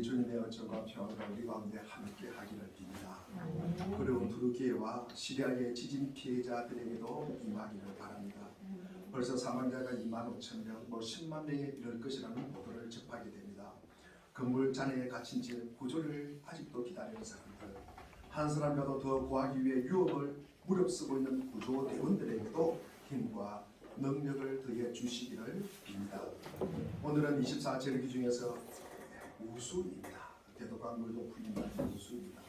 우리 주님의 은총과 평화가 우리 가운데 함께 하기를 빕니다. 그리고 두루기와 시리아의 지진 피해자들에게도 임하기를 바랍니다. 벌써 사망자가 2만 5천 명, 10만 명에 이를 것이라는 보도를 접하게 됩니다. 건물 잔해에 갇힌 채 구조를 아직도 기다리는 사람들, 한 사람이라도 더 구하기 위해 유업을 무릅쓰고 있는 구조대원들에게도 힘과 능력을 더해 주시기를 빕니다. 오늘은 24절기 중에서 우수입니다. 대도강물도 풀린다는 우수입니다.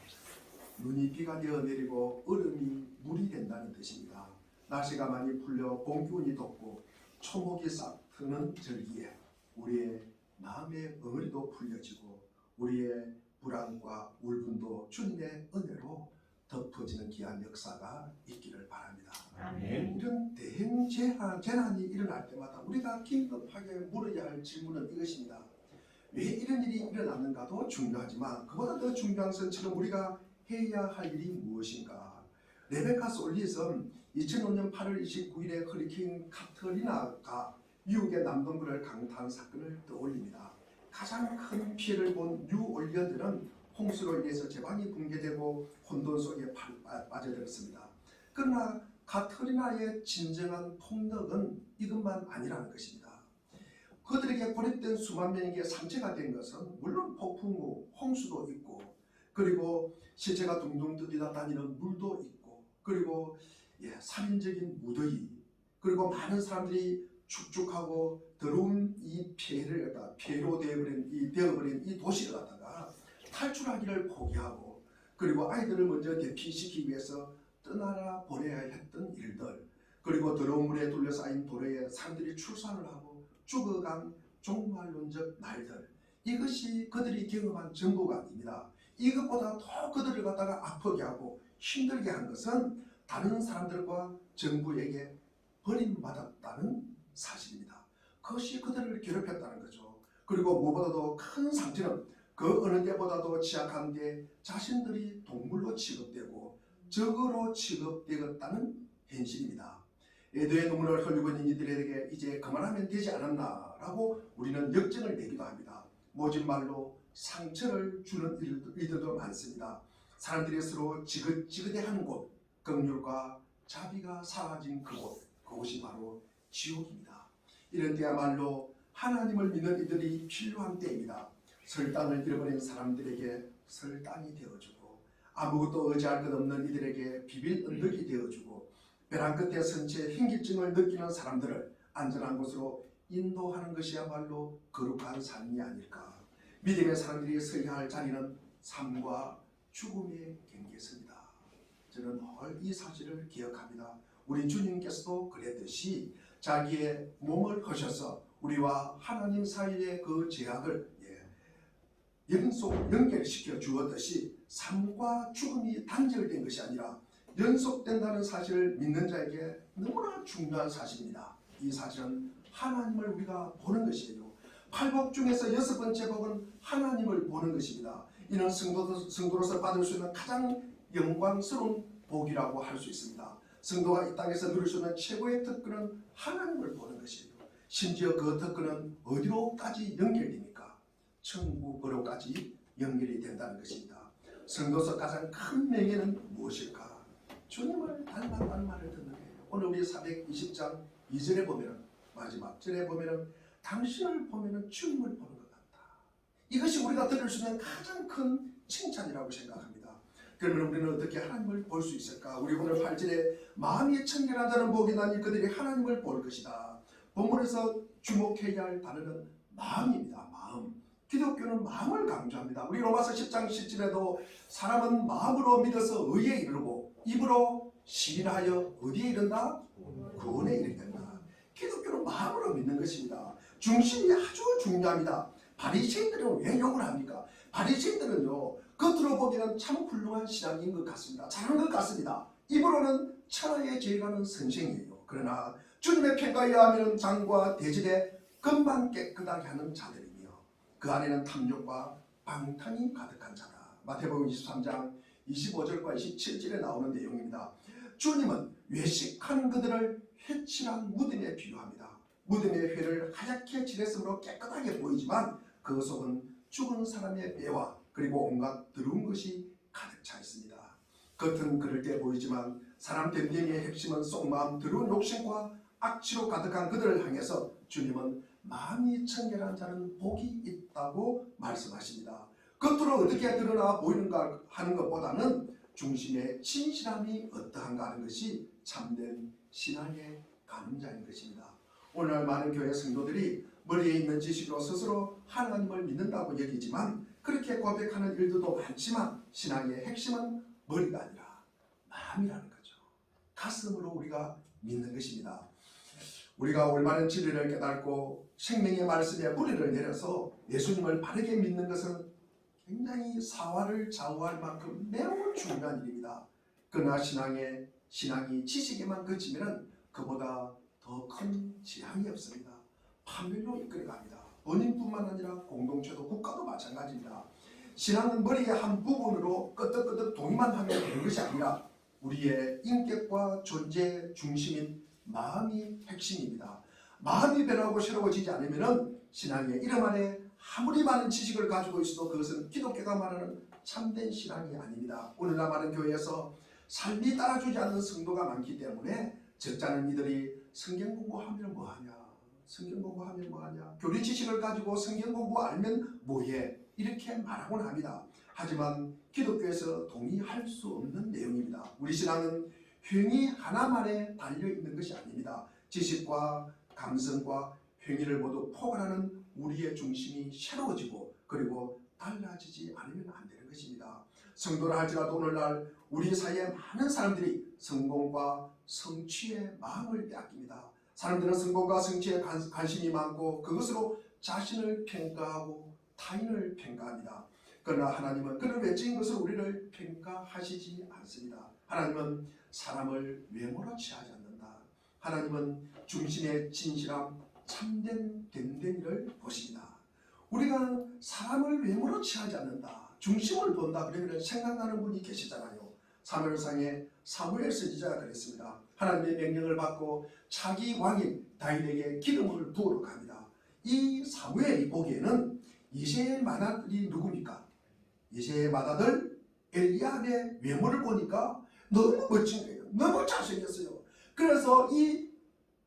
눈이 비가 되어 내리고 얼음이 물이 된다는 뜻입니다. 날씨가 많이 풀려 봄 기운이 돋고 초목이 싹 트는 절기에 우리의 마음의 엉어리도 풀려지고 우리의 불안과 울분도 주님의 은혜로 덮어지는 귀한 역사가 있기를 바랍니다. 아멘. 이런 대형 재난이 일어날 때마다 우리가 긴급하게 물어야 할 질문은 이것입니다. 왜 이런 일이 일어났는가도 중요하지만 그보다 더 중요한 것처럼 우리가 해야 할 일이 무엇인가. 레베카 솔릿은 2005년 8월 29일에 허리케인 카트리나가 미국의 남동부를 강타한 사건을 떠올립니다. 가장 큰 피해를 본 뉴올리언즈는 홍수로 인해서 제방이 붕괴되고 혼돈 속에 빠져들었습니다. 그러나 카트리나의 진정한 폭력은 이것만 아니라는 것입니다. 그들에게 고립된 수만 명에게 상처가 된 것은 물론 폭풍 후 홍수도 있고 그리고 시체가 둥둥 떠다니는 다니는 물도 있고 그리고 살인적인 무더위 그리고 많은 사람들이 축축하고 더러운 이 피해로 되어버린 이 도시를 갖다가 탈출하기를 포기하고 그리고 아이들을 먼저 대피시키기 위해서 떠나라 보내야 했던 일들 그리고 더러운 물에 둘러싸인 도로에 사람들이 출산을 하고 죽어간 종말론적 날들 이것이 그들이 경험한 전부가 아닙니다. 이것보다 더 그들을 갖다가 아프게 하고 힘들게 한 것은 다른 사람들과 정부에게 버림받았다는 사실입니다. 그것이 그들을 괴롭혔다는 거죠. 그리고 무엇보다도 큰 상처는 그 어느 때보다도 취약한데 자신들이 동물로 취급되고 적으로 취급되었다는 현실입니다. 애도의 눈물을 흘리고 있는 이들에게 이제 그만하면 되지 않았나 라고 우리는 역정을 내기도 합니다. 모진 말로 상처를 주는 이들도 많습니다. 사람들이 서로 지긋지긋해하는 곳, 긍휼과 자비가 사라진 그곳이 바로 지옥입니다. 이런 때야말로 하나님을 믿는 이들이 필요한 때입니다. 설당을 잃어버린 사람들에게 설당이 되어주고 아무것도 의지할 것 없는 이들에게 비빌 언덕이 되어주고 벼랑 끝에 선 채 hin길증을 느끼는 사람들을 안전한 곳으로 인도하는 것이야말로 거룩한 삶이 아닐까. 믿음의 사람들이 서야 할 자리는 삶과 죽음의 경계선이다. 저는 늘 이 사실을 기억합니다. 우리 주님께서도 그랬듯이 자기의 몸을 허셔서 우리와 하나님 사이의 그 제약을 연결시켜 주었듯이 삶과 죽음이 단절된 것이 아니라 연속된다는 사실을 믿는 자에게 너무나 중요한 사실입니다. 이 사실은 하나님을 우리가 보는 것이에요. 8복 중에서 6번째 복은 하나님을 보는 것입니다. 이는 성도로서 받을 수 있는 가장 영광스러운 복이라고 할 수 있습니다. 성도가 이 땅에서 누릴 수 있는 최고의 특권은 하나님을 보는 것이에요. 심지어 그 특권은 어디로까지 연결됩니까? 천국으로까지 연결이 된다는 것입니다. 성도서 가장 큰 명예는 무엇일까? 주님을 닮았다는 말을 듣는 거예요. 오늘 우리 420장 2절에 보면은 마지막 절에 보면은 당신을 보면은 주님을 보는 것 같다. 이것이 우리가 들을 수 있는 가장 큰 칭찬이라고 생각합니다. 그러면 우리는 어떻게 하나님을 볼 수 있을까? 우리 오늘 8절에 마음이 청결한 자는 복이 나니 그들이 하나님을 볼 것이다. 본문에서 주목해야 할 단어는 마음입니다. 마음. 기독교는 마음을 강조합니다. 우리 로마서 10장 10절에도 사람은 마음으로 믿어서 의에 이르고 입으로 시인하여 어디에 이른다? 구원에 이른다. 기독교는 마음으로 믿는 것입니다. 중심이 아주 중요합니다. 바리새인들은 왜 욕을 합니까? 바리새인들은요 겉으로 보기에는 참 훌륭한 신앙인 것 같습니다. 잘한 것 같습니다. 입으로는 천하의 제일하는 선생이에요. 그러나 주님의 평가에 의하면 장과 대질에 금방 깨끗하게 하는 자들이며 그 안에는 탐욕과 방탕이 가득한 자다. 마태복음 23장 25절과 27절에 나오는 내용입니다. 주님은 외식하는 그들을 회칠한 무덤에 비유합니다. 무덤의 회를 하얗게 칠했으므로 깨끗하게 보이지만 그 속은 죽은 사람의 뼈와 그리고 온갖 더러운 것이 가득 차 있습니다. 겉은 그럴게 보이지만 사람 됨됨이의 핵심은 속마음 더러운 욕심과 악취로 가득한 그들을 향해서 주님은 마음이 청결한 자는 복이 있다고 말씀하십니다. 겉으로 어떻게 드러나 보이는가 하는 것보다는 중심의 진실함이 어떠한가 하는 것이 참된 신앙의 가늠자인 것입니다. 오늘날 많은 교회 성도들이 머리에 있는 지식으로 스스로 하나님을 믿는다고 여기지만 그렇게 고백하는 일들도 많지만 신앙의 핵심은 머리가 아니라 마음이라는 거죠. 가슴으로 우리가 믿는 것입니다. 우리가 올바른 진리를 깨닫고 생명의 말씀에 뿌리를 내려서 예수님을 바르게 믿는 것은 굉장히 사활을 좌우할 만큼 매우 중요한 일입니다. 그러나 신앙이 지식에만 그치면 그보다 더 큰 지향이 없습니다. 판별로 이끌어갑니다. 본인뿐만 아니라 공동체도 국가도 마찬가지입니다. 신앙은 머리의 한 부분으로 끄덕끄덕 동의만 하면 되는 것이 아니라 우리의 인격과 존재 중심인 마음이 핵심입니다. 마음이 변하고 새로워지지 않으면 신앙의 이름 안에 아무리 많은 지식을 가지고 있어도 그것은 기독교가 말하는 참된 신앙이 아닙니다. 오늘날 많은 교회에서 삶이 따라주지 않는 성도가 많기 때문에 적잖은 이들이 성경 공부하면 뭐하냐, 성경 공부하면 뭐하냐, 교리 지식을 가지고 성경 공부 알면 뭐해, 이렇게 말하곤 합니다. 하지만 기독교에서 동의할 수 없는 내용입니다. 우리 신앙은 행위 하나만에 달려있는 것이 아닙니다. 지식과 감성과 행위를 모두 포괄하는 우리의 중심이 새로워지고 그리고 달라지지 않으면 안 되는 것입니다. 성도라 할지라도 오늘날 우리 사이에 많은 사람들이 성공과 성취에 마음을 빼앗깁니다. 사람들은 성공과 성취에 관심이 많고 그것으로 자신을 평가하고 타인을 평가합니다. 그러나 하나님은 그런 외적인 것을 우리를 평가하시지 않습니다. 하나님은 사람을 외모로 취하지 않는다. 하나님은 중심의 진실함, 참된 됨됨이를 보십니다. 우리가 사람을 외모로 취하지 않는다, 중심을 본다 그러면 생각나는 분이 계시잖아요. 사무엘상의 사무엘 선지자가 그랬습니다. 하나님의 명령을 받고 차기 왕인 다윗에게 기름을 부으러 갑니다. 이 사무엘이 보기에는 이새의 맏아들이 누굽니까? 이새의 맏아들 엘리압의 외모를 보니까 너무 멋진 거예요. 너무 잘생겼어요. 그래서 이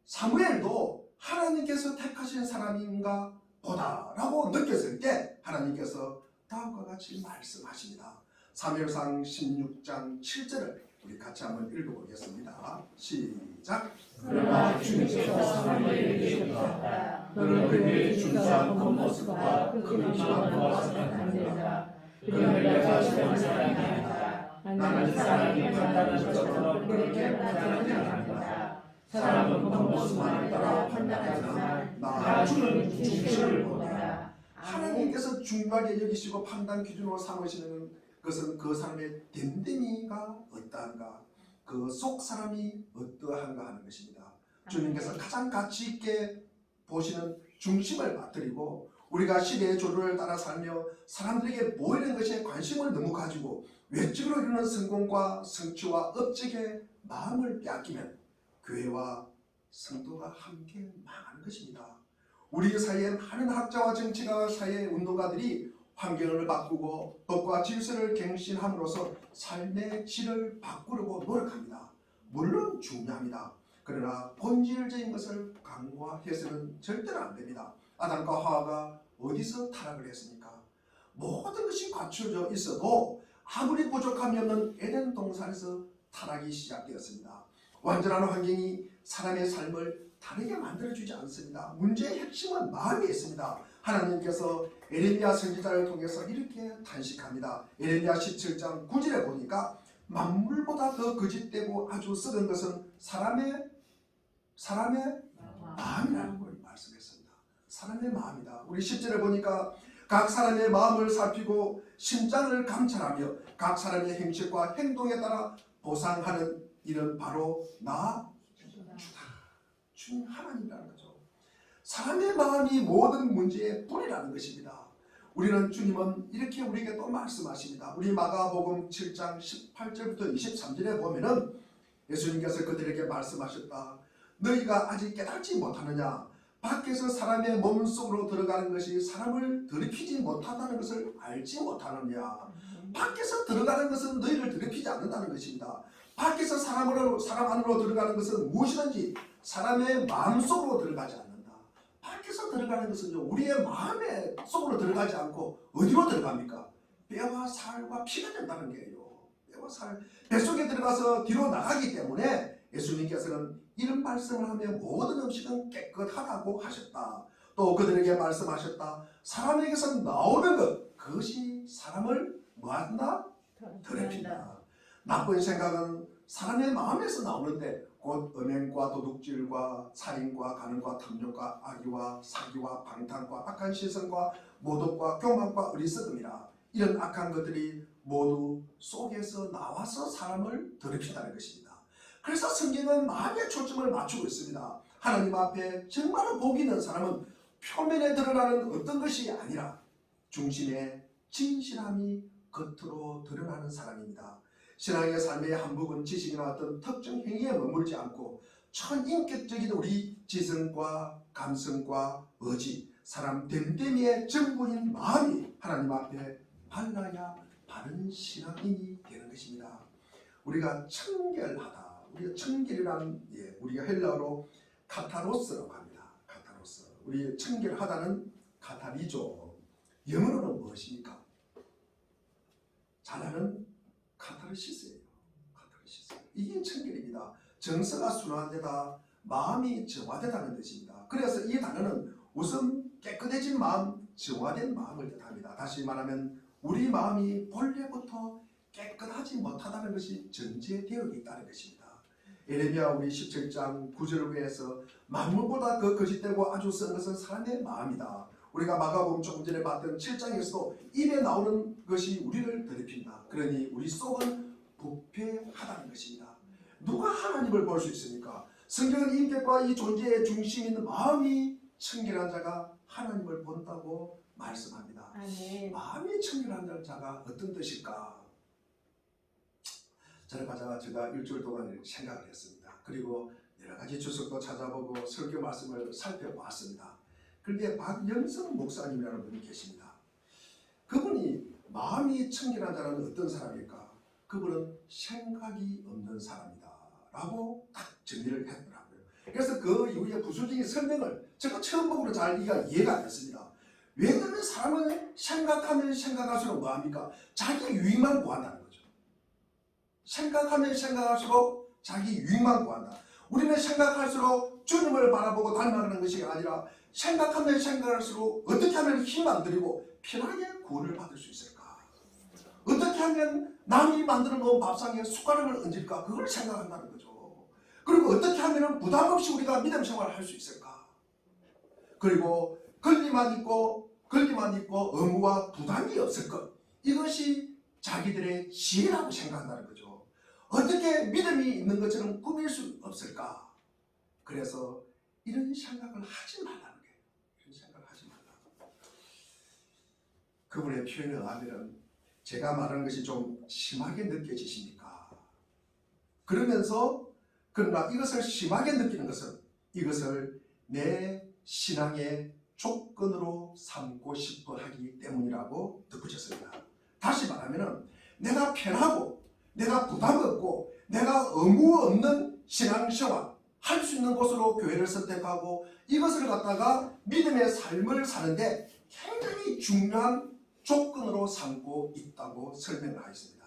사무엘도 하나님께서 택하신 사람인가 보다라고 느꼈을 때 하나님께서 다음과 같이 말씀하십니다. 사무엘상 16장 7절을 우리 같이 한번 읽어보겠습니다. 시작. 그러나 주님께서 사무엘에게 이르셨다. 너는 그에게 준수한 겉모습과 그 기만 보아서 판단되라. 그는 내가 시험 사람이 아니다. 나는 사람이 판단하는 것처럼 그렇게 판단하지 않는다. 사람은 겉모습만을 따라 판단하지만 나 주는 중심을 보라. 하나님께서 중요하게 여기시고 판단 기준으로 삼으시는 것은 그 사람의 됨됨이가 어떠한가, 그 속 사람이 어떠한가 하는 것입니다. 주님께서 가장 가치 있게 보시는 중심을 받들이고 우리가 시대의 조류를 따라 살며 사람들에게 보이는 것에 관심을 너무 가지고 외적으로 이루는 성공과 성취와 업적에 마음을 빼앗기면 교회와 성도가 함께 망하는 것입니다. 우리 사이에 많은 학자와 정치가 사회 운동가들이 환경을 바꾸고 법과 질서를 갱신함으로써 삶의 질을 바꾸려고 노력합니다. 물론 중요합니다. 그러나 본질적인 것을 강화해서는 절대로 안 됩니다. 아담과 하와가 어디서 타락을 했습니까? 모든 것이 갖춰져 있어도 아무리 부족함이 없는 에덴 동산에서 타락이 시작되었습니다. 완전한 환경이 사람의 삶을 다르게 만들어주지 않습니다. 문제의 핵심은 마음에 있습니다. 하나님께서 에레미야 선지자를 통해서 이렇게 탄식합니다. 에레미야 17장 9절에 보니까 만물보다 더 거짓되고 아주 썩은 것은 사람의 마음이라는 걸 말씀했습니다. 사람의 마음이다. 우리 10절에 보니까 각 사람의 마음을 살피고 심장을 감찰하며 각 사람의 행실과 행동에 따라 보상하는 이는 바로 나 주다. 주님 하나님이라는 거죠. 사람의 마음이 모든 문제의 뿌리라는 것입니다. 우리는 주님은 이렇게 우리에게 또 말씀하십니다. 우리 마가복음 7장 18절부터 23절에 보면은 예수님께서 그들에게 말씀하셨다. 너희가 아직 깨닫지 못하느냐? 밖에서 사람의 몸속으로 들어가는 것이 사람을 더럽히지 못한다는 것을 알지 못하느냐. 밖에서 들어가는 것은 너희를 더럽히지 않는다는 것입니다. 밖에서 사람 안으로 들어가는 것은 무엇이든지 사람의 마음속으로 들어가지 않는다. 밖에서 들어가는 것은 우리의 마음의 속으로 들어가지 않고 어디로 들어갑니까? 뼈와 살과 피가 된다는 거예요. 뼈와 살, 뱃속에 들어가서 뒤로 나가기 때문에 예수님께서는 이런 말씀을 하며 모든 음식은 깨끗하다고 하셨다. 또 그들에게 말씀하셨다. 사람에게서 나오는 것, 그것이 사람을 뭐한다? 더럽힌다. 나쁜 생각은 사람의 마음에서 나오는데 곧 음행과 도둑질과 살인과 간음과 탐욕과 악의와 사기와 방탕과 악한 시선과 모독과 교만과 어리석음이라. 이런 악한 것들이 모두 속에서 나와서 사람을 더럽힌다는 것입니다. 그래서 성경은 마음의 초점을 맞추고 있습니다. 하나님 앞에 정말로 복 있는 사람은 표면에 드러나는 어떤 것이 아니라 중심에 진실함이 겉으로 드러나는 사람입니다. 신앙의 삶의 한복은 지식이나 어떤 특정 행위에 머물지 않고 천인격적인 우리 지성과 감성과 의지, 사람 됨됨이의 전부인 마음이 하나님 앞에 발라야 바른 신앙인이 되는 것입니다. 우리가 청결하다. 우리가 청결이란 우리가 헬라어로 카타로스라고 합니다. 카타로스. 우리 청결하다는 카타리죠. 영어로는 무엇입니까? 잘 아는 카타르시스예요. 카타르시스. 이게 청결입니다. 정서가 순환되다, 마음이 정화되다는 뜻입니다. 그래서 이 단어는 우선 깨끗해진 마음, 정화된 마음을 뜻합니다. 다시 말하면 우리 마음이 본래부터 깨끗하지 못하다는 것이 전제되어 있다는 것입니다. 예레미야 우리 17장 9절을 위해서 만물보다 그 거짓되고 아주 쓴 것은 사람의 마음이다. 우리가 마가복음 조금 전에 봤던 7장에서도 입에 나오는 것이 우리를 더럽힌다. 그러니 우리 속은 부패하다는 것입니다. 누가 하나님을 볼 수 있습니까? 성경은 인격과 이 존재의 중심인 마음이 청결한 자가 하나님을 본다고 말씀합니다. 아멘. 마음이 청결한 자가 어떤 뜻일까? 저를 가다가 제가 일주일 동안 생각을 했습니다. 그리고 여러 가지 주석도 찾아보고 설교 말씀을 살펴봤습니다. 그런데 박영성 목사님이라는 분이 계십니다. 그분이 마음이 청결한 자는 어떤 사람일까? 그분은 생각이 없는 사람이다 라고 딱 정리를 했더라고요. 그래서 그 이후에 부수적인 설명을 제가 처음 보고는 잘 이해가 안 됐습니다. 왜냐하면 사람은 생각하면 생각할수록 뭐합니까? 자기 유익만 구한다는 거죠. 생각하면 생각할수록 자기 유익만 구한다. 우리는 생각할수록 주님을 바라보고 닮아가는 것이 아니라 생각하면 생각할수록 어떻게 하면 힘 안 들이고 편하게 구원을 받을 수 있을까? 어떻게 하면 남이 만들어 놓은 밥상에 숟가락을 얹을까? 그걸 생각한다는 거죠. 그리고 어떻게 하면 부담 없이 우리가 믿음 생활을 할 수 있을까? 그리고 권리만 있고 의무와 부담이 없을 것. 이것이 자기들의 지혜라고 생각한다는 거죠. 어떻게 믿음이 있는 것처럼 꾸밀 수 없을까? 그래서 이런 생각을 하지 말라는 거예요. 이런 생각을 하지 말라. 그분의 표현에 의하면 제가 말하는 것이 좀 심하게 느껴지십니까? 그러나 이것을 심하게 느끼는 것은 이것을 내 신앙의 조건으로 삼고 싶어 하기 때문이라고 덧붙였습니다. 다시 말하면 내가 편하고 내가 부담 없고 내가 의무 없는 신앙생활 할 수 있는 곳으로 교회를 선택하고 이것을 갖다가 믿음의 삶을 사는데 굉장히 중요한 조건으로 삼고 있다고 설명을 하였습니다.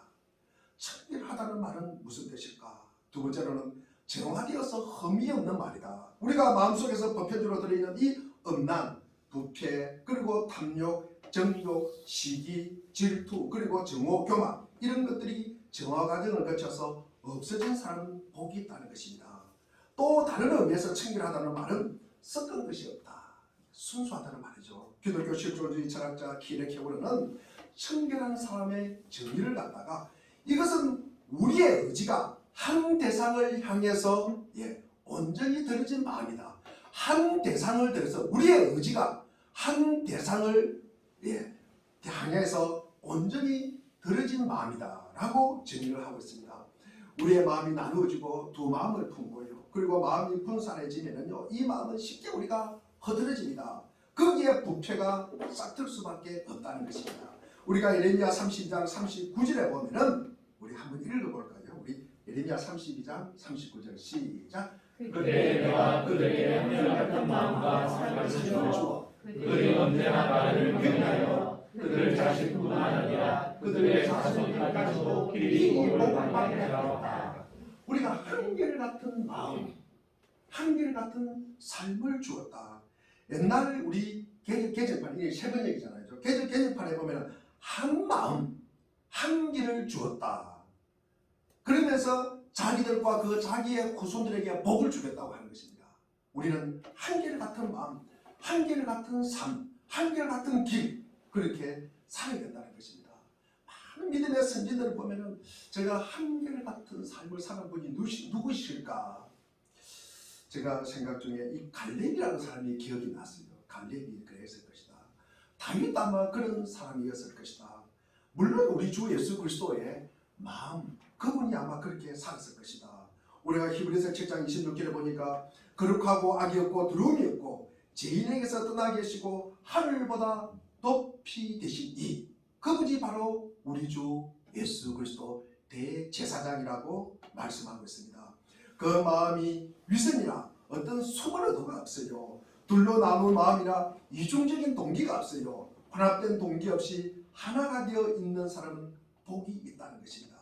청결하다는 말은 무슨 뜻일까? 두 번째로는 정화되어서 흠이 없는 말이다. 우리가 마음속에서 보편적으로 들어있는 이 음란, 부패, 그리고 탐욕, 정욕, 시기, 질투, 그리고 정오, 교만 이런 것들이 정화 과정을 거쳐서 없어진 사람은 복이 있다는 것입니다. 또 다른 의미에서 청결하다는 말은 섞은 것이 없다. 순수하다는 말이죠. 기독교 실존주의 철학자 키르케고르는 청결한 사람의 정의를 갖다가 이것은 우리의 의지가 한 대상을 향해서 온전히 들어진 마음이다. 한 대상을 들어서 우리의 의지가 한 대상을 향해서 온전히 들어진 마음이다 라고 정의를 하고 있습니다. 우리의 마음이 나누어지고 두 마음을 품고요. 그리고 마음이 분산해지면요, 이 마음은 쉽게 우리가 허드러집니다. 거기에 부패가 싹틀 수밖에 없다는 것입니다. 우리가 예레미야 32장 39절에 보면은 우리 한번 읽어볼까요? 우리 예레미야 32장 39절 시작. 그때 내가 그들에게 한결같은 마음과 삶을 주어 그들이 언제나 나를 경외하여 그들 자식뿐만 아니라 그들의 자손까지도 길이 복을 받게 하였다. 우리가 한결같은 마음, 한결같은 삶을 주었다. 옛날 우리 개정판, 이게 세 번역이잖아요. 개정판에 보면 한 마음, 한 길을 주었다. 그러면서 자기들과 그 자기의 후손들에게 복을 주겠다고 하는 것입니다. 우리는 한결같은 마음, 한결같은 삶, 한결같은 길, 그렇게 살아야 된다는 것입니다. 많은 믿음의 선진들을 보면은 제가 한결같은 삶을 사는 분이 누구실까? 제가 생각 중에 이 갈렙이라는 사람이 기억이 났어요. 갈렙이 그랬을 것이다. 다윗 아마 그런 사람이었을 것이다. 물론 우리 주 예수 그리스도의 마음, 그분이 아마 그렇게 살았을 것이다. 우리가 히브리서 7장 26절에 보니까 거룩하고 악이 없고 두려움이 없고 죄인에게서 떠나 계시고 하늘보다 높이 되신 이 그분이 바로 우리 주 예수 그리스도 대제사장이라고 말씀하고 있습니다. 그 마음이 위선이나 어떤 수많은 의도가 없어요. 둘로 나눈 마음이나 이중적인 동기가 없어요. 혼합된 동기 없이 하나가 되어 있는 사람은 복이 있다는 것입니다.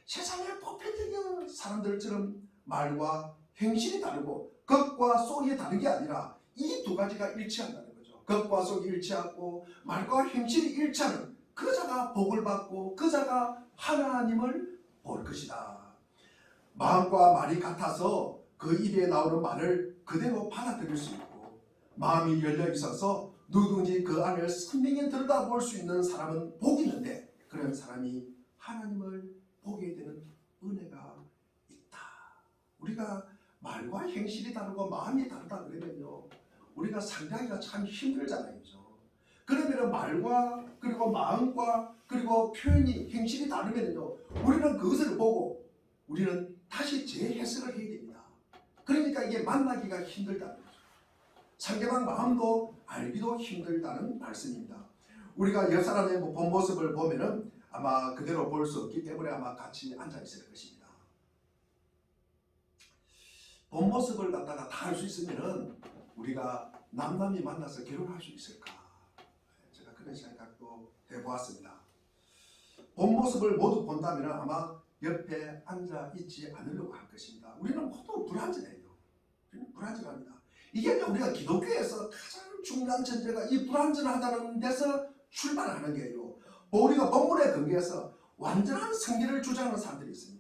세상의 보편적인 사람들처럼 말과 행실이 다르고 겉과 속이 다른 게 아니라 이 두 가지가 일치한다는 거죠. 겉과 속이 일치하고 말과 행실이 일치하는 그 자가 복을 받고 그 자가 하나님을 볼 것이다. 마음과 말이 같아서 그 입에 나오는 말을 그대로 받아들일 수 있고 마음이 열려 있어서 누구든지 그 안을 선명히 들여다볼 수 있는 사람은 복이 있는데 그런 사람이 하나님을 보게 되는 은혜가 있다. 우리가 말과 행실이 다르고 마음이 다르다 그러면요, 우리가 상당히가 참 힘들잖아요. 그러면 말과 그리고 마음과 그리고 표현이 행실이 다르면요, 우리는 그것을 보고 우리는 다시 재해석을 해야 됩니다. 그러니까 이게 만나기가 힘들다는 거죠. 상대방 마음도 알기도 힘들다는 말씀입니다. 우리가 옆 사람의 본 모습을 보면은 아마 그대로 볼 수 없기 때문에 아마 같이 앉아 있을 것입니다. 본 모습을 갖다가 다 알 수 있으면은 우리가 남남이 만나서 결혼할 수 있을까? 제가 그런 생각도 해보았습니다. 본 모습을 모두 본다면 아마 옆에 앉아 있지 않으려고 할 것입니다. 우리는 모두 불안전해요. 우리는 불안전합니다. 이게 우리가 기독교에서 가장 중요한 전제가 이 불안전하다는 데서 출발하는 게요. 우리가 본문에 근거해서 완전한 승리를 주장하는 사람들이 있습니다.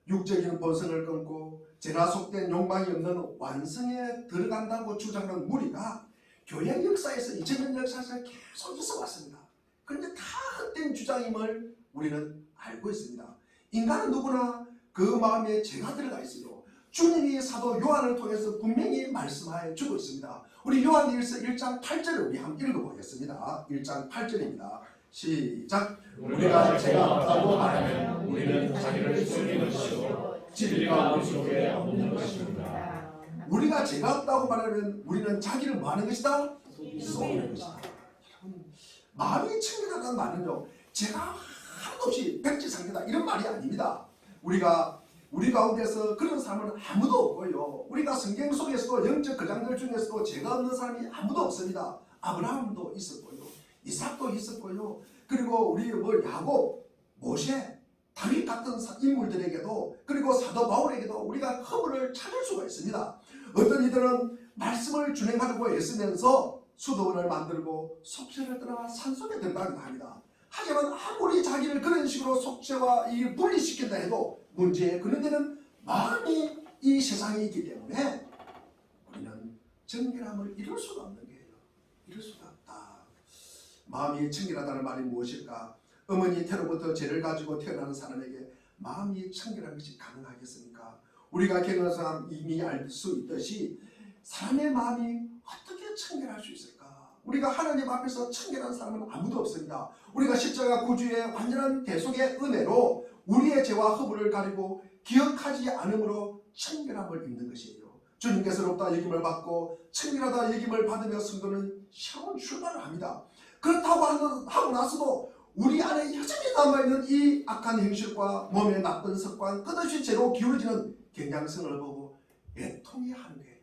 육적인 본성을 끊고 죄나 속된 욕망이 없는 완성에 들어간다고 주장하는 무리가 교회 역사에서 2000년 역사에서 계속 있어 왔습니다. 그런데 다 헛된 주장임을 우리는 알고 있습니다. 인간은 누구나 그 마음에 죄가 들어가 있어요. 주님이 사도 요한을 통해서 분명히 말씀하여 주고 있습니다. 우리 요한일서 1장 8절을 우리 한번 읽어보겠습니다. 1장 8절입니다. 시작. 우리가 죄가 없다고 말하면 우리는 자기를 속이는 것이고 진리가 우리 속에 없는 것입니다. 우리가 죄가 없다고 말하면 우리는 자기를 뭐하는 것이다? 속이는 것이다. 마음이 청결하다는 말은요, 죄가 하나도 없이 백지상태다 이런 말이 아닙니다. 우리가 우리 가운데서 그런 사람은 아무도 없고요. 우리가 성경 속에서도 영적 거장들 중에서도 죄가 없는 사람이 아무도 없습니다. 아브라함도 있었고요, 이삭도 있었고요. 그리고 우리 야곱, 모세, 다윗 같은 인물들에게도 그리고 사도 바울에게도 우리가 허물을 찾을 수가 있습니다. 어떤 이들은 말씀을 준행하려고 애쓰면서 수도원을 만들고 속죄를 떠나 산속에 들어가기도 합니다. 하지만 아무리 자기를 그런 식으로 속죄와 이 분리시킨다 해도 문제에 그런 데는 마음이 이 세상에 있기 때문에 우리는 정결함을 이룰 수가 없는 거예요. 이룰 수가 없다. 마음이 청결하다는 말이 무엇일까? 어머니 태로부터 죄를 가지고 태어나는 사람에게 마음이 청결한 것이 가능하겠습니까? 우리가 경험상 이미 알 수 있듯이 사람의 마음이 어떻게 청결할 수 있을까? 우리가 하나님 앞에서 청결한 사람은 아무도 없습니다. 우리가 십자가 구주의 완전한 대속의 은혜로 우리의 죄와 허물을 가리고 기억하지 않음으로 청결함을 입는 것이에요. 주님께서로부터 여김을 받고 청결하다 여김을 받으며 성도는 새로운 출발을 합니다. 그렇다고 하고 나서도 우리 안에 여전히 남아있는 이 악한 행실과 몸의 나쁜 습관, 끝없이 죄로 기울어지는 경향성을 보고 애통해 하는 거예요.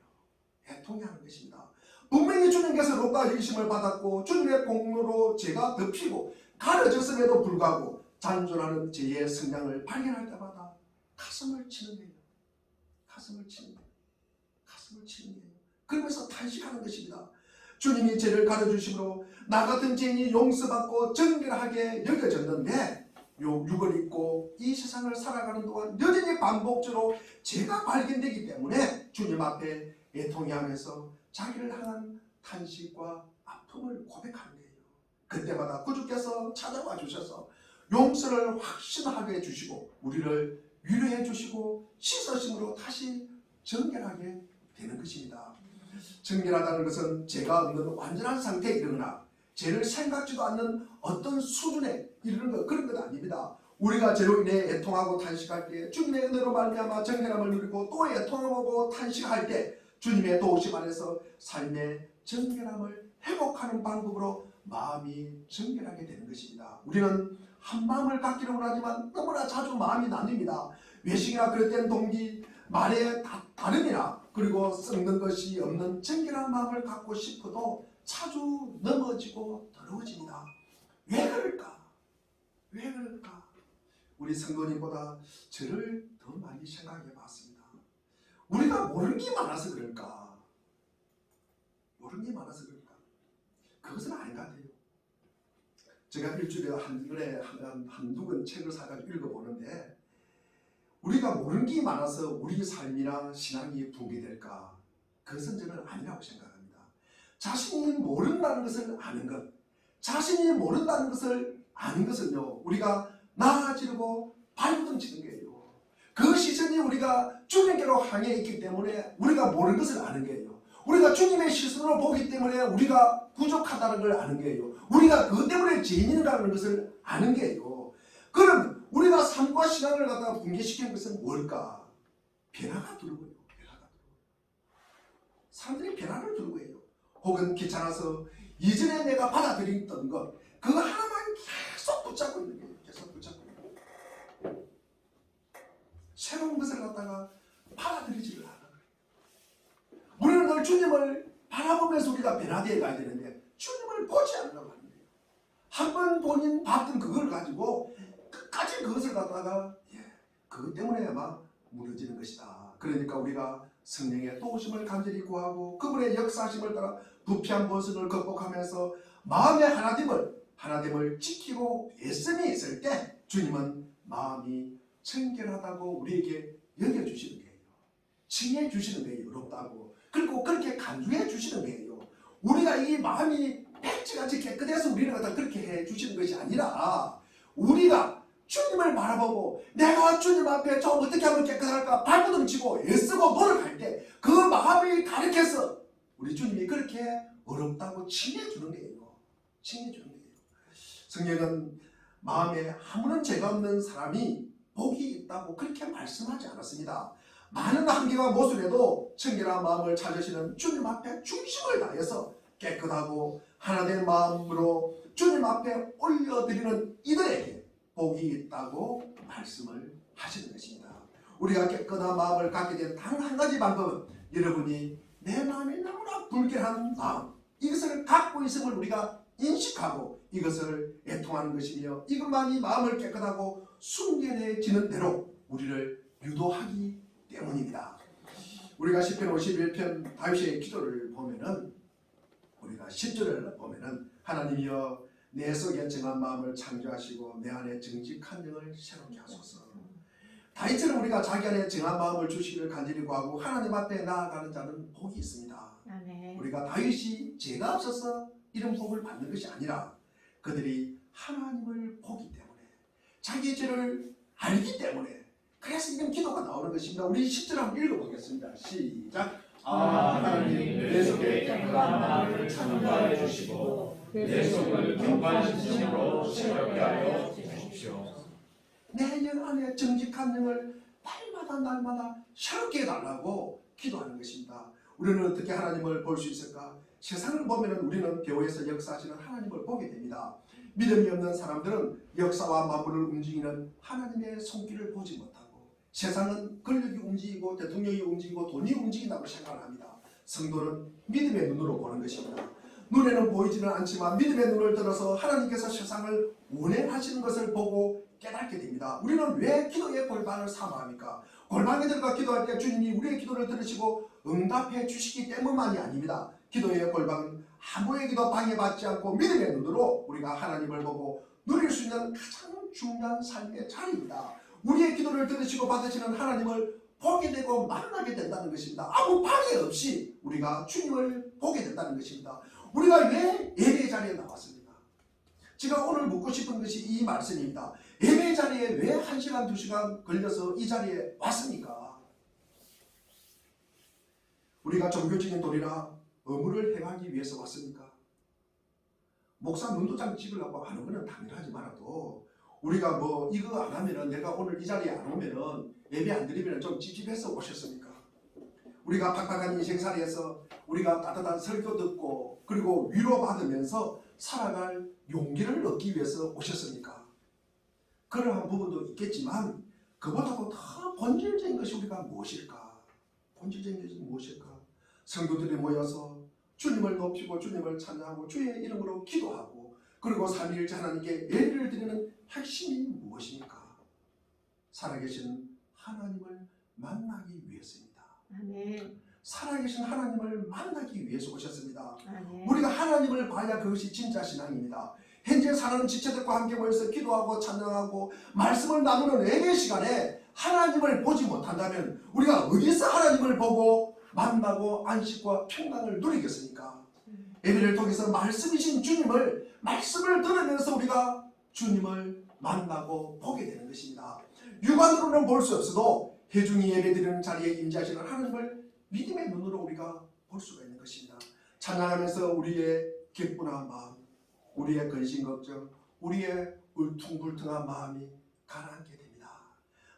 애통해 하는 것입니다. 분명히 주님께서로부터 여기심을 받았고 주님의 공로로 죄가 덮이고 가려졌음에도 불구하고 잔존하는 죄의 성향을 발견할 때마다 가슴을 치는 거예요. 가슴을 치는 거예요. 가슴을 치는 거예요. 그러면서 탄식하는 것입니다. 주님이 죄를 가려주심으로 나 같은 죄인이 용서받고 정결하게 여겨졌는데 육을 입고 이 세상을 살아가는 동안 여전히 반복적으로 죄가 발견되기 때문에 주님 앞에 애통해 하면서 자기를 향한 탄식과 아픔을 고백하는 거예요. 그때마다 구주께서 찾아와 주셔서 용서를 확신하게 해주시고 우리를 위로해 주시고 씻으심으로 다시 정결하게 되는 것입니다. 정결하다는 것은 죄가 없는 완전한 상태에 이르거나 죄를 생각지도 않는 어떤 수준에 이르는 것, 그런 것 아닙니다. 우리가 죄로 인해 애통하고 탄식할 때 주님의 은혜로 말미암아 정결함을 누리고 또 애통하고 탄식할 때 주님의 도우심 안에서 삶의 정결함을 회복하는 방법으로 마음이 정결하게 되는 것입니다. 우리는 한 마음을 갖기를 원하지만 너무나 자주 마음이 나뉩니다. 외식이나 그릇된 동기, 말의 다름이나 그리고 썩는 것이 없는 정결한 마음을 갖고 싶어도 자주 넘어지고 더러워집니다. 왜 그럴까? 왜 그럴까? 우리 성도님보다 저를 더 많이 생각해 봤습니다. 우리가 모르는 게 많아서 그럴까? 모르는 게 많아서 그럴까? 그것은 아닌 것 같아요. 제가 일주일에 한두 권 책을 사가지고 읽어보는데 우리가 모르는 게 많아서 우리 삶이나 신앙이 붕괴될까? 그것은 저는 아니라고 생각합니다. 자신이 모른다는 것을 아는 것, 자신이 모른다는 것을 아는 것은요, 우리가 나아지려고 발부둥치는 거예요. 그 시선이 우리가 주님께로 향해 있기 때문에 우리가 모르는 것을 아는 거예요. 우리가 주님의 시선으로 보기 때문에 우리가 부족하다는 걸 아는 거예요. 우리가 그것 때문에 죄인이라는 것을 아는 거예요. 그럼 우리가 삶과 신앙을 갖다가 붕괴시키는 것은 뭘까? 변화가 두려워요. 변화가 두려워요. 사람들이 변화를 두려워해요. 혹은 귀찮아서 이전에 내가 받아들였던 것, 그거 하나만 계속 붙잡고 있는 거예요. 계속 붙잡고 있는 거예요. 새로운 것을 갖다가 받아들이지를 않아요. 우리는 늘 주님을 바라보면서 우리가 변화되어 가야 되는데 주님을 보지 않으려고 하는 거예요. 한번 본인 봤던 그걸 가지고 끝까지 그것을 갖다가 그것 때문에 아마 무너지는 것이다. 그러니까 우리가 성령의 도우심을 간절히 구하고 그분의 역사심을 따라 부패한 모습을 극복하면서 마음의 하나됨을 지키고 애씀이 있을 때 주님은 마음이 청결하다고 우리에게 여겨주시는 거예요. 칭해 주시는 거예요. 의롭다고. 그리고 그렇게 간주해 주시는 거예요. 우리가 이 마음이 백지같이 깨끗해서 우리는 갖다 그렇게 해 주시는 것이 아니라 우리가 주님을 바라보고 내가 주님 앞에 좀 어떻게 하면 깨끗할까 발버둥치고 애쓰고 노력할 때 그 마음이 가르쳐서 우리 주님이 그렇게 어렵다고 칭해주는 거예요. 칭해주는 거예요. 성경은 마음에 아무런 죄가 없는 사람이 복이 있다고 그렇게 말씀하지 않았습니다. 많은 한계와 모순에도 청결한 마음을 찾으시는 주님 앞에 중심을 다해서 깨끗하고 하나된 마음으로 주님 앞에 올려드리는 이들에게 복이 있다고 말씀을 하시는 것입니다. 우리가 깨끗한 마음을 갖게 된 단 한 가지 방법은 여러분이 내 마음이 너무나 불결한 마음, 이것을 갖고 있음을 우리가 인식하고 이것을 애통하는 것이며 이것만이 마음을 깨끗하고 순결해지는 대로 우리를 유도하기 때문입니다. 우리가 시편 51편 다윗의 기도를 보면은 우리가 10절을 보면은 하나님이여 내 속에 정한 마음을 창조하시고 내 안에 정직한 영을 새롭게 하소서. 다윗처럼 우리가 자기 안에 정한 마음을 주시기를 간절히 구하고 하나님 앞에 나아가는 자는 복이 있습니다. 아멘. 우리가 다윗이 죄가 없어서 이런 복을 받는 것이 아니라 그들이 하나님을 보기 때문에 자기의 죄를 알기 때문에 그래서 이런 기도가 나오는 것입니다. 우리 10절 한번 읽어보겠습니다. 시작. 하나님 내 속에 깨끗한 마음을 창조하여 주시고 내 속을 경건심으로 새롭게 하여 주십시오. 내 영 안에 정직한 영을 날마다 새롭게 해달라고 기도하는 것입니다. 우리는 어떻게 하나님을 볼 수 있을까? 세상을 보면 우리는 배후에서 역사하시는 하나님을 보게 됩니다. 믿음이 없는 사람들은 역사와 만물을 움직이는 하나님의 손길을 보지 못하고 세상은 권력이 움직이고 대통령이 움직이고 돈이 움직인다고 생각을 합니다. 성도는 믿음의 눈으로 보는 것입니다. 눈에는 보이지는 않지만 믿음의 눈을 들어서 하나님께서 세상을 운행하시는 것을 보고 깨닫게 됩니다. 우리는 왜 기도의 골방을 사모합니까? 골방에 들어가 기도할 때 주님이 우리의 기도를 들으시고 응답해 주시기 때문만이 아닙니다. 기도의 골방은 아무에게도 방해받지 않고 믿음의 눈으로 우리가 하나님을 보고 누릴 수 있는 가장 중요한 삶의 자리입니다. 우리의 기도를 들으시고 받으시는 하나님을 보게 되고 만나게 된다는 것입니다. 아무 방해 없이 우리가 주님을 보게 된다는 것입니다. 우리가 왜 예배 자리에 나왔습니까? 제가 오늘 묻고 싶은 것이 이 말씀입니다. 예배 자리에 왜 1시간, 2시간 걸려서 이 자리에 왔습니까? 우리가 종교적인 도리나 의무를 행하기 위해서 왔습니까? 목사 눈도장 찍으려고 하는 것은 당연하지 말아도 우리가 뭐 이거 안 하면은 내가 오늘 이 자리에 안 오면은 예배 안 드리면 좀 찝찝해서 오셨습니까? 우리가 팍팍한 인생살이에서 우리가 따뜻한 설교 듣고 그리고 위로받으면서 살아갈 용기를 얻기 위해서 오셨습니까? 그러한 부분도 있겠지만 그보다도 더 본질적인 것이 우리가 무엇일까? 본질적인 것이 무엇일까? 성도들이 모여서 주님을 높이고 주님을 찬양하고 주의 이름으로 기도하고 그리고 삼위일체 하나님께 예배를 드리는 핵심이 무엇입니까? 살아계신 하나님을 만나기 위해서입니다. 아멘. 살아계신 하나님을 만나기 위해서 오셨습니다. 아멘. 우리가 하나님을 봐야 그것이 진짜 신앙입니다. 현재 사는 지체들과 함께 모여서 기도하고 찬양하고 말씀을 나누는 예배 시간에 하나님을 보지 못한다면 우리가 어디서 하나님을 보고 만나고 안식과 평강을 누리겠습니까? 예배를 통해서 말씀이신 주님을 말씀을 들으면서 우리가 주님을 만나고 보게 되는 것입니다. 육안으로는 볼 수 없어도 회중이 예배드리는 자리에 임재하시는 하나님을 믿음의 눈으로 우리가 볼 수가 있는 것입니다. 찬양하면서 우리의 기쁘나 마음, 우리의 근심 걱정, 우리의 울퉁불퉁한 마음이 가라앉게 됩니다.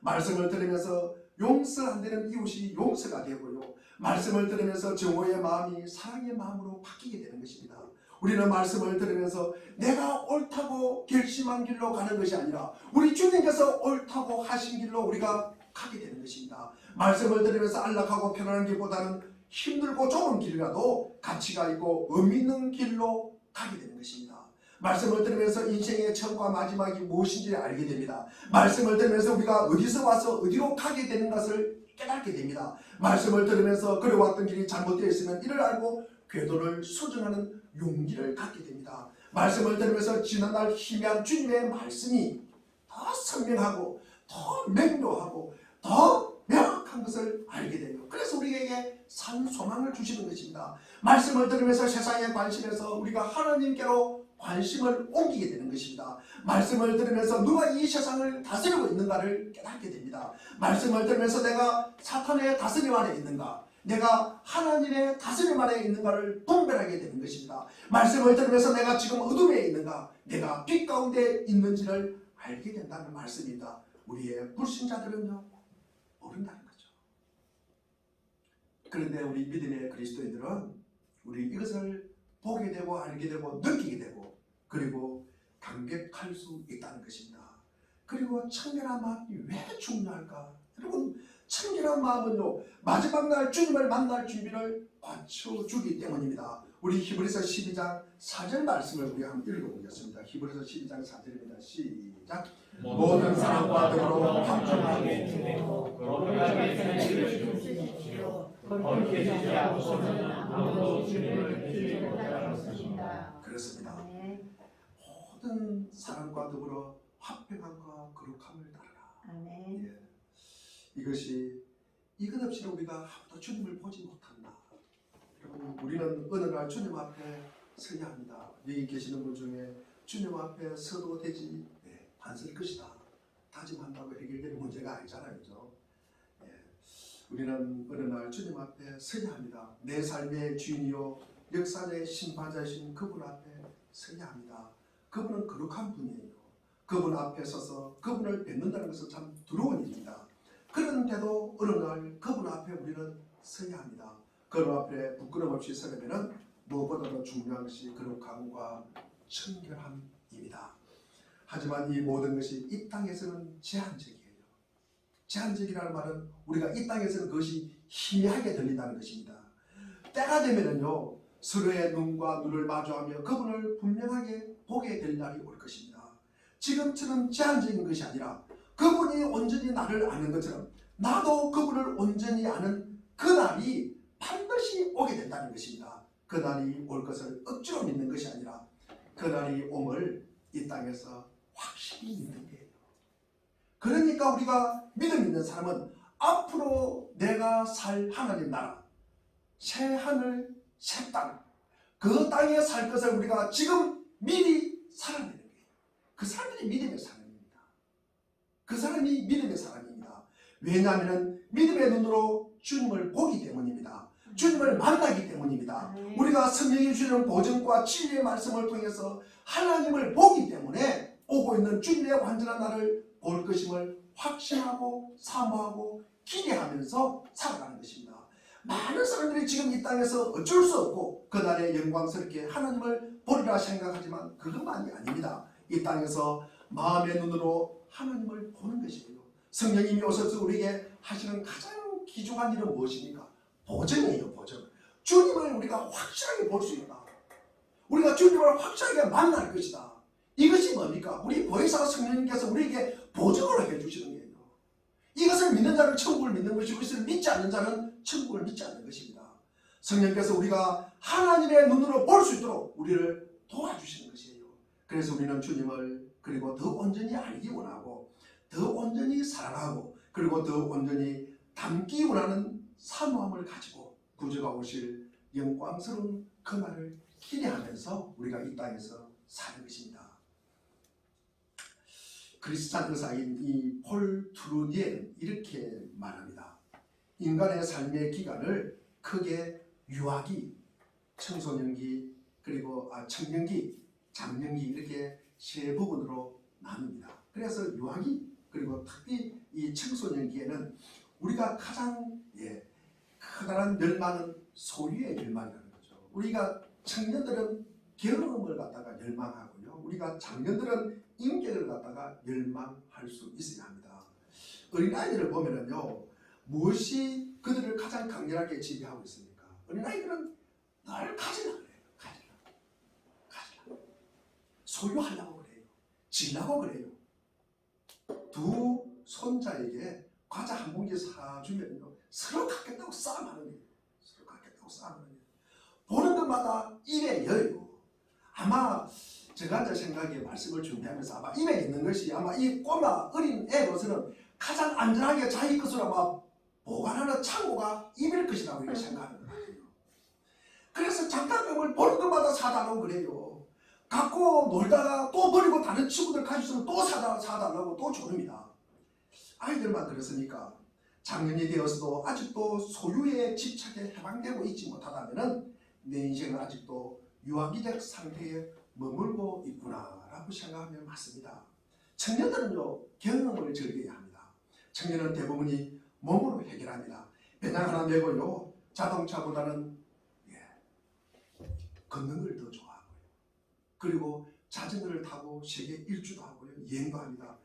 말씀을 들으면서 용서 안 되는 이웃이 용서가 되고요. 말씀을 들으면서 정오의 마음이 사랑의 마음으로 바뀌게 되는 것입니다. 우리는 말씀을 들으면서 내가 옳다고 결심한 길로 가는 것이 아니라 우리 주님께서 옳다고 하신 길로 우리가 가게 되는 것입니다. 말씀을 들으면서 안락하고 편안한 길보다는 힘들고 좁은 길이라도 가치가 있고 의미 있는 길로 가게 되는 것입니다. 말씀을 들으면서 인생의 처음과 마지막이 무엇인지 알게 됩니다. 말씀을 들으면서 우리가 어디서 와서 어디로 가게 되는 것을 깨닫게 됩니다. 말씀을 들으면서 그래왔던 길이 잘못되어 있으면 이를 알고 궤도를 수정하는 용기를 갖게 됩니다. 말씀을 들으면서 지난날 희미한 주님의 말씀이 더 선명하고 더 맹료하고 더 명확한 것을 알게 돼요. 그래서 우리에게 산 소망을 주시는 것입니다. 말씀을 들으면서 세상에 관심에서 우리가 하나님께로 관심을 옮기게 되는 것입니다. 말씀을 들으면서 누가 이 세상을 다스리고 있는가를 깨닫게 됩니다. 말씀을 들으면서 내가 사탄의 다스림 안에 있는가, 내가 하나님의 다스림 안에 있는가를 분별하게 되는 것입니다. 말씀을 들으면서 내가 지금 어둠에 있는가, 내가 빛 가운데 있는지를 알게 된다는 말씀입니다. 우리의 불신자들은요, 모른다는 거죠. 그런데 우리 믿음의 그리스도인들은 우리 이것을 보게 되고 알게 되고 느끼게 되고 그리고 감격할 수 있다는 것입니다. 그리고 청결한 마음이 왜 중요할까? 여러분, 청결한 마음은요, 마지막 날 주님을 만날 준비를 갖춰주기 때문입니다. 우리 히브리서 12장 4절 말씀을 우리 한번 읽어보겠습니다. 히브리서 12장 4절입니다. 시작. 모든 사람과 더불어 함정하게 함정하게 거룩하게 살려주십시오. 거룩히 되지 않고서는 아무도 주님을 뵙지 못할 것입니다. 그렇습니다. 아멘. 모든 사람과 더불어 화평함과 거룩함을 따르라. 아멘. 예. 이것이 이것 없이는 우리가 아무도 주님을 보지 못한다. 여러분, 우리는 어느 날 주님 앞에 서야 합니다. 여기 계시는 분 중에 주님 앞에 서도 되지 안설 것이다 다짐한다고 해결되는 문제가 아니잖아요. 그죠? 예. 우리는 어느 날 주님 앞에 서야 합니다. 내 삶의 주인이요 역사의 심판자이신 그분 앞에 서야 합니다. 그분은 거룩한 분이에요. 그분 앞에 서서 그분을 뵙는다는 것은 참 두려운 일입니다. 그런데도 어느 날 그분 앞에 우리는 서야 합니다. 그런 앞에 부끄럼 없이 서려면 무엇보다도 중요한 것이 거룩함과 청결함입니다. 하지만 이 모든 것이 이 땅에서는 제한적이에요. 제한적이라는 말은 우리가 이 땅에서는 그것이 희미하게 들린다는 것입니다. 때가 되면은요, 서로의 눈과 눈을 마주하며 그분을 분명하게 보게 될 날이 올 것입니다. 지금처럼 제한적인 것이 아니라 그분이 온전히 나를 아는 것처럼 나도 그분을 온전히 아는 그 날이 반드시 오게 된다는 것입니다. 그 날이 올 것을 억지로 믿는 것이 아니라 그 날이 옴을 이 땅에서 확실히 믿는 거예요. 그러니까 우리가 믿음 있는 사람은 앞으로 내가 살 하나님 나라, 새 하늘, 새 땅, 그 땅에 살 것을 우리가 지금 미리 살아내는 거예요. 그 사람들이 믿음의 사람입니다. 그 사람이 믿음의 사람입니다. 왜냐하면 믿음의 눈으로 주님을 보기 때문입니다. 주님을 만나기 때문입니다. 우리가 성령이 주시는 보증과 진리의 말씀을 통해서 하나님을 보기 때문에 오고 있는 주님의 완전한 날을 볼 것임을 확신하고 사모하고 기대하면서 살아가는 것입니다. 많은 사람들이 지금 이 땅에서 어쩔 수 없고 그날에 영광스럽게 하나님을 보리라 생각하지만 그것만이 아닙니다. 이 땅에서 마음의 눈으로 하나님을 보는 것이에요. 성령님이 오셔서 우리에게 하시는 가장 귀중한 일은 무엇입니까? 보증이에요. 보증. 주님을 우리가 확실하게 볼 수 있다. 우리가 주님을 확실하게 만날 것이다. 이것이 뭡니까? 우리 보혜사 성령님께서 우리에게 보증을 해주시는 거예요. 이것을 믿는 자는 천국을 믿는 것이고 이것을 믿지 않는 자는 천국을 믿지 않는 것입니다. 성령께서 우리가 하나님의 눈으로 볼 수 있도록 우리를 도와주시는 것이에요. 그래서 우리는 주님을 그리고 더 온전히 알기 원하고 더 온전히 사랑하고 그리고 더 온전히 닮기 원하는 사모함을 가지고 구주가 오실 영광스러운 그날을 기대하면서 우리가 이 땅에서 사는 것입니다. 크리스찬 의사인 이 폴 트루니에는 이렇게 말합니다. 인간의 삶의 기간을 크게 유아기, 청소년기, 그리고 청년기, 장년기 이렇게 세 부분으로 나눕니다. 그래서 유아기 그리고 특히 이 청소년기에는 우리가 가장 커다란 열망은 소유의 열망이라는 거죠. 우리가 청년들은 경험을 갖다가 열망하고요. 우리가 장년들은 인격을 갖다가 열망할 수 있어야 합니다. 어린아이들을 보면은요, 무엇이 그들을 가장 강렬하게 지배하고 있습니까? 어린아이들은 늘 가지려고 그래요. 가지려고. 소유하려고 그래요. 지려고 그래요. 두 손자에게 과자 한 봉지 사주면요, 서로 갖겠다고 싸움하는 거예요. 서로 갖겠다고 싸움하는 거예요. 보는 것마다 입에 여요. 아마 제가 제 생각에 말씀을 준비하면서 아마 입에 있는 것이 아마 이 꼬마 어린 애로서는 가장 안전하게 자기 것으로 아마 보관하는 창고가 입일 것이라고 이렇게 생각하는 것 같아요. 그래서 장난감을 보는 것마다 사달라고 그래요. 갖고 놀다가 또 버리고 다른 친구들 가지고 또 사달라고 또 조릅니다. 아이들만 그렇습니까? 작년이 되어서도 아직도 소유의 집착에 해방되고 있지 못하다면 내 인생은 아직도 유아기적 상태에 머물고 있구나라고 생각하면 맞습니다. 청년들은요, 경험을 즐겨야 합니다. 청년은 대부분이 몸으로 해결합니다. 배낭 하나 메고요, 자동차보다는 걷는 걸 더 좋아하고요. 그리고 자전거를 타고 세계 일주도 하고요, 여행도 합니다.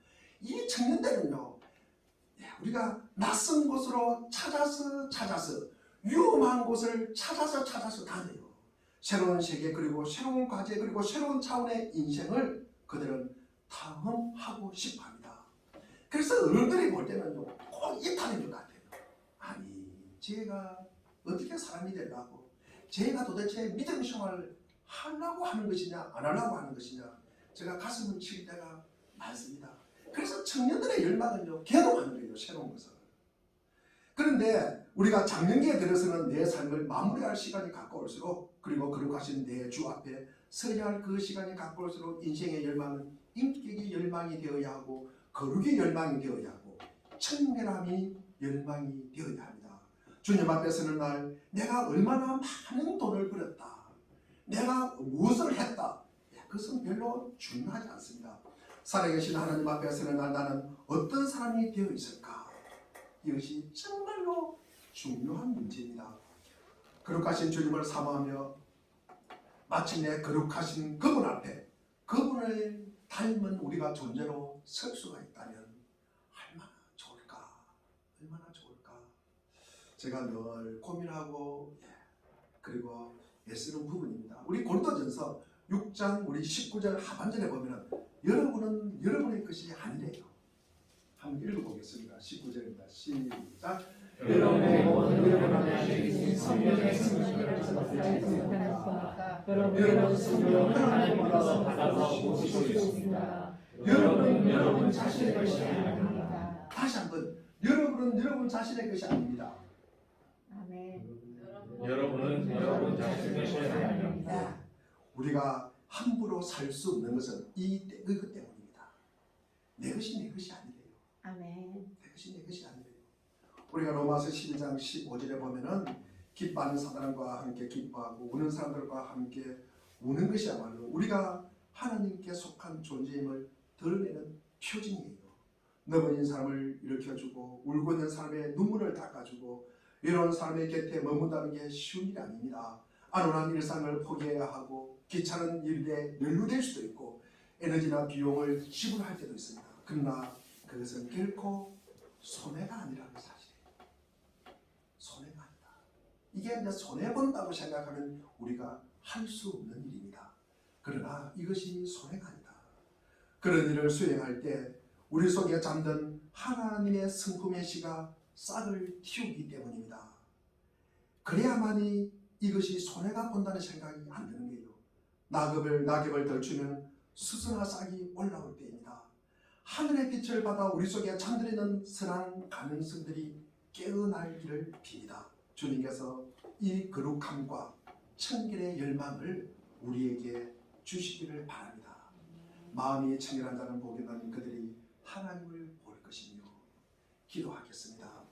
이 청년들은요, 우리가 낯선 곳으로 찾아서 위험한 곳을 찾아서 다녀요. 새로운 세계 그리고 새로운 과제 그리고 새로운 차원의 인생을 그들은 탐험하고 싶어합니다. 그래서 어른들이 볼 때는요, 꼭 이탈인 것 같아요. 아니, 제가 어떻게 사람이 되려고, 제가 도대체 믿음 생활을 하려고 하는 것이냐 안 하려고 하는 것이냐, 제가 가슴을 칠 때가 많습니다. 그래서 청년들의 열망은요, 개동하는 거예요. 새로운 것을. 그런데 우리가 장년기에 들어서는 내 삶을 마무리할 시간이 가까울수록, 그리고 거룩하신 내 주 앞에 서야 할 그 시간이 가까울수록 인생의 열망은 인격의 열망이 되어야 하고 거룩의 열망이 되어야 하고 청결함이 열망이 되어야 합니다. 주님 앞에 서는 날 내가 얼마나 많은 돈을 벌었다, 내가 무엇을 했다, 그것은 별로 중요하지 않습니다. 살아계신 하나님 앞에 서는 날 나는 어떤 사람이 되어 있을까? 이것이 정말로 중요한 문제입니다. 거룩하신 주님을 사모하며 마침내 거룩하신 그분 앞에 그분을 닮은 우리가 존재로 설 수가 있다면 얼마나 좋을까, 얼마나 좋을까. 제가 늘 고민하고 그리고 애쓰는 부분입니다. 우리 고린도전서 6장 우리 19절 하반절에 보면은 여러분은 여러분의 것이 아니래요. 한번 읽어보겠습니다. 19절입니다. 시작. 여러분의 모든 여러분의 성령의 승리를 받지 못하였으나 여러분 성령 하나님으로서 받아서 보실 수 있습니다. 여러분은 여러분 자신의 것이 아닙니다. 다시 한번 여러분은 여러분 자신의 것이 아닙니다. 아멘. 여러분은 여러분 자신의 것이 아닙니다. 우리가 함부로 살 수 없는 것은 이것 때문입니다. 내 것이 내 것이 아니래요. 아멘. 내 것이 내 것이 아니래요. 우리가 로마서 12장 15절에 보면은 기뻐하는 사람과 함께 기뻐하고 우는 사람들과 함께 우는 것이야말로 우리가 하나님께 속한 존재임을 드러내는 표징이에요. 넘어진 사람을 일으켜주고 울고 있는 사람의 눈물을 닦아주고 외로운 사람의 곁에 머문다는 게 쉬운 일이 아닙니다. 안온한 일상을 포기해야 하고 귀찮은 일에 연루될 수도 있고 에너지나 비용을 지불할 때도 있습니다. 그러나 그것은 결코 손해가 아니라는 사실이에요. 손해가 아니다. 이게 이제 손해본다고 생각하면 우리가 할 수 없는 일입니다. 그러나 이것이 손해가 아니다. 그런 일을 수행할 때 우리 속에 잠든 하나님의 성품의 씨가 싹을 틔우기 때문입니다. 그래야만이 이것이 손해가 본다는 생각이 안 드는 거예요. 낙엽을 덜추면 스스나 싹이 올라올 때입니다. 하늘의 빛을 받아 우리 속에 잠들어 있는 선한 가능성들이 깨어나기를 빕니다. 주님께서 이 거룩함과 청결의 열망을 우리에게 주시기를 바랍니다. 마음이 청결한 자는 복이 나는 그들이 하나님을 볼 것이며. 기도하겠습니다.